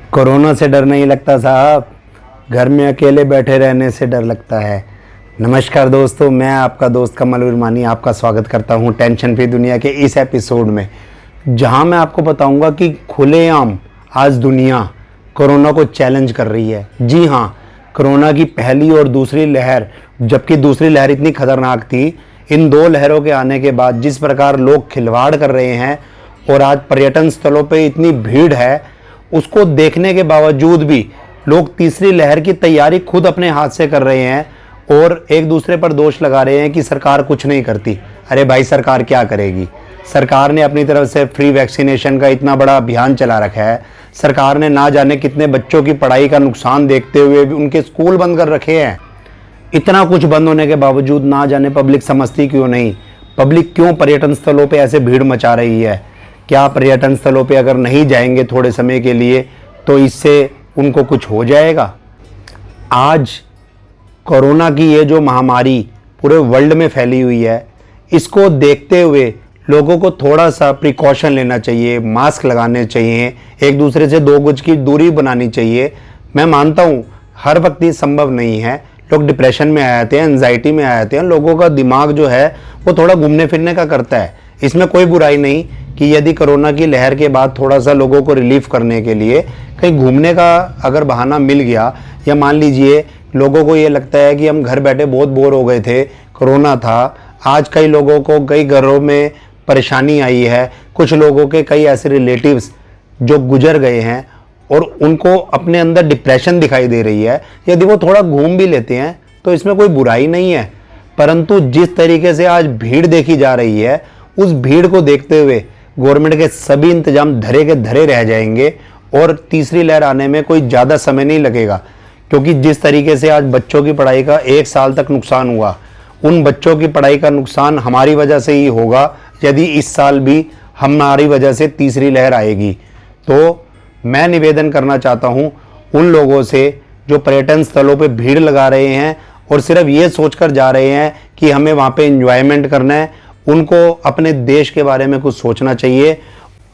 Corona से डर नहीं लगता साहब, घर में अकेले बैठे रहने से डर लगता है। नमस्कार दोस्तों, मैं आपका दोस्त कमल उर्मानी आपका स्वागत करता हूं टेंशन फ्री दुनिया के इस एपिसोड में, जहां मैं आपको बताऊंगा कि खुलेआम आज दुनिया कोरोना को चैलेंज कर रही है। जी हां, कोरोना की पहली और दूसरी लहर, जबकि दूसरी लहर इतनी खतरनाक थी, इन दो लहरों के आने के बाद जिस प्रकार लोग खिलवाड़ कर रहे हैं और आज पर्यटन स्थलों पर इतनी भीड़ है, उसको देखने के बावजूद भी लोग तीसरी लहर की तैयारी खुद अपने हाथ से कर रहे हैं और एक दूसरे पर दोष लगा रहे हैं कि सरकार कुछ नहीं करती। अरे भाई, सरकार क्या करेगी? सरकार ने अपनी तरफ से फ्री वैक्सीनेशन का इतना बड़ा अभियान चला रखा है। सरकार ने ना जाने कितने बच्चों की पढ़ाई का नुकसान देखते हुए भी उनके स्कूल बंद कर रखे हैं। इतना कुछ बंद होने के बावजूद ना जाने पब्लिक समझती क्यों नहीं? पब्लिक क्यों पर्यटन स्थलों पर ऐसे भीड़ मचा रही है? क्या पर्यटन स्थलों पे अगर नहीं जाएंगे थोड़े समय के लिए तो इससे उनको कुछ हो जाएगा? आज कोरोना की ये जो महामारी पूरे वर्ल्ड में फैली हुई है, इसको देखते हुए लोगों को थोड़ा सा प्रिकॉशन लेना चाहिए, मास्क लगाने चाहिए, एक दूसरे से 2 गज की दूरी बनानी चाहिए। मैं मानता हूँ हर वक्त ये संभव नहीं है, लोग डिप्रेशन में आ जाते हैं, एंजाइटी में आ जाते हैं, लोगों का दिमाग जो है वो थोड़ा घूमने फिरने का करता है। इसमें कोई बुराई नहीं कि यदि कोरोना की लहर के बाद थोड़ा सा लोगों को रिलीफ करने के लिए कहीं घूमने का अगर बहाना मिल गया, या मान लीजिए लोगों को ये लगता है कि हम घर बैठे बहुत बोर हो गए थे, कोरोना था, आज कई लोगों को कई घरों में परेशानी आई है, कुछ लोगों के कई ऐसे रिलेटिव्स जो गुजर गए हैं और उनको अपने अंदर डिप्रेशन दिखाई दे रही है, यदि वो थोड़ा घूम भी लेते हैं तो इसमें कोई बुराई नहीं है। परंतु जिस तरीके से आज भीड़ देखी जा रही है, उस भीड़ को देखते हुए गवर्नमेंट के सभी इंतजाम धरे के धरे रह जाएंगे और तीसरी लहर आने में कोई ज़्यादा समय नहीं लगेगा। क्योंकि जिस तरीके से आज बच्चों की पढ़ाई का 1 साल तक नुकसान हुआ, उन बच्चों की पढ़ाई का नुकसान हमारी वजह से ही होगा यदि इस साल भी हमारी वजह से तीसरी लहर आएगी। तो मैं निवेदन करना चाहता हूँ उन लोगों से जो पर्यटन स्थलों पर भीड़ लगा रहे हैं और सिर्फ ये सोचकर जा रहे हैं कि हमें वहाँ पर इंजॉयमेंट करना है, उनको अपने देश के बारे में कुछ सोचना चाहिए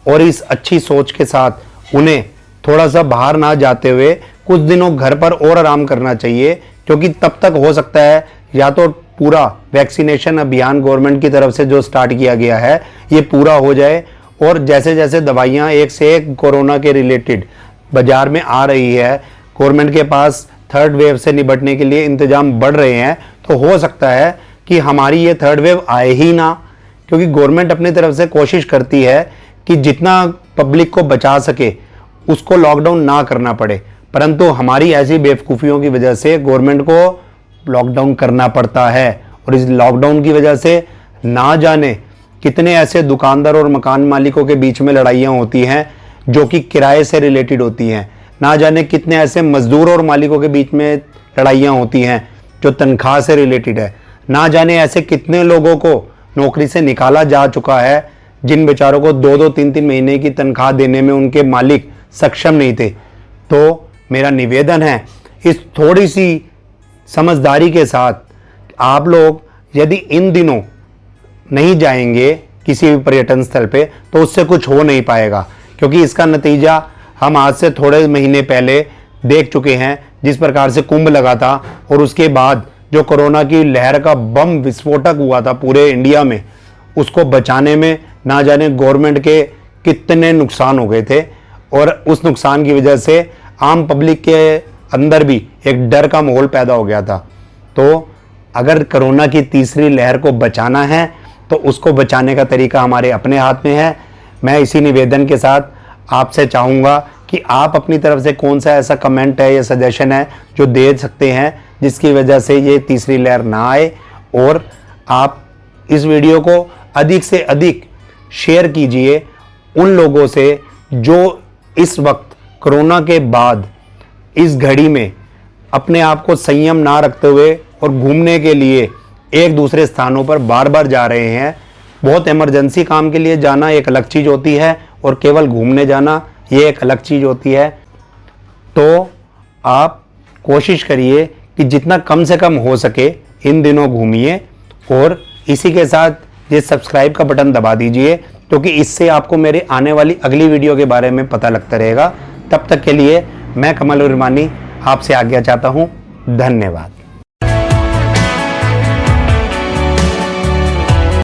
और इस अच्छी सोच के साथ उन्हें थोड़ा सा बाहर ना जाते हुए कुछ दिनों घर पर और आराम करना चाहिए। क्योंकि तब तक हो सकता है या तो पूरा वैक्सीनेशन अभियान गवर्नमेंट की तरफ से जो स्टार्ट किया गया है ये पूरा हो जाए और जैसे जैसे दवाइयाँ एक से एक कोरोना के रिलेटेड बाजार में आ रही है, गवर्नमेंट के पास थर्ड वेव से निपटने के लिए इंतजाम बढ़ रहे हैं, तो हो सकता है कि हमारी ये थर्ड वेव आए ही ना। क्योंकि गवर्नमेंट अपनी तरफ से कोशिश करती है कि जितना पब्लिक को बचा सके उसको लॉकडाउन ना करना पड़े, परंतु हमारी ऐसी बेवकूफ़ियों की वजह से गवर्नमेंट को लॉकडाउन करना पड़ता है। और इस लॉकडाउन की वजह से ना जाने कितने ऐसे दुकानदार और मकान मालिकों के बीच में लड़ाइयाँ होती हैं जो कि किराए से रिलेटेड होती हैं, ना जाने कितने ऐसे मजदूर और मालिकों के बीच में लड़ाइयाँ होती हैं जो तनख्वाह से रिलेटेड है, ना जाने ऐसे कितने लोगों को नौकरी से निकाला जा चुका है जिन बेचारों को 2-2, 3-3 महीने की तनख्वाह देने में उनके मालिक सक्षम नहीं थे। तो मेरा निवेदन है, इस थोड़ी सी समझदारी के साथ आप लोग यदि इन दिनों नहीं जाएंगे किसी भी पर्यटन स्थल पे तो उससे कुछ हो नहीं पाएगा। क्योंकि इसका नतीजा हम आज से थोड़े महीने पहले देख चुके हैं, जिस प्रकार से कुंभ लगा था और उसके बाद जो कोरोना की लहर का बम विस्फोटक हुआ था पूरे इंडिया में, उसको बचाने में ना जाने गवर्नमेंट के कितने नुकसान हो गए थे। और उस नुकसान की वजह से आम पब्लिक के अंदर भी एक डर का माहौल पैदा हो गया था। तो अगर कोरोना की तीसरी लहर को बचाना है तो उसको बचाने का तरीका हमारे अपने हाथ में है। मैं इसी निवेदन के साथ आपसे चाहूँगा कि आप अपनी तरफ से कौन सा ऐसा कमेंट है या सजेशन है जो दे सकते हैं जिसकी वजह से ये तीसरी लहर ना आए, और आप इस वीडियो को अधिक से अधिक शेयर कीजिए उन लोगों से जो इस वक्त कोरोना के बाद इस घड़ी में अपने आप को संयम ना रखते हुए और घूमने के लिए एक दूसरे स्थानों पर बार बार जा रहे हैं। बहुत इमरजेंसी काम के लिए जाना एक अलग चीज़ होती है और केवल घूमने जाना ये एक अलग चीज़ होती है। तो आप कोशिश करिए कि जितना कम से कम हो सके इन दिनों घूमिए, और इसी के साथ ये सब्सक्राइब का बटन दबा दीजिए क्योंकि इससे आपको मेरे आने वाली अगली वीडियो के बारे में पता लगता रहेगा। तब तक के लिए मैं कमल उर्मानी आपसे आज्ञा चाहता हूँ। धन्यवाद।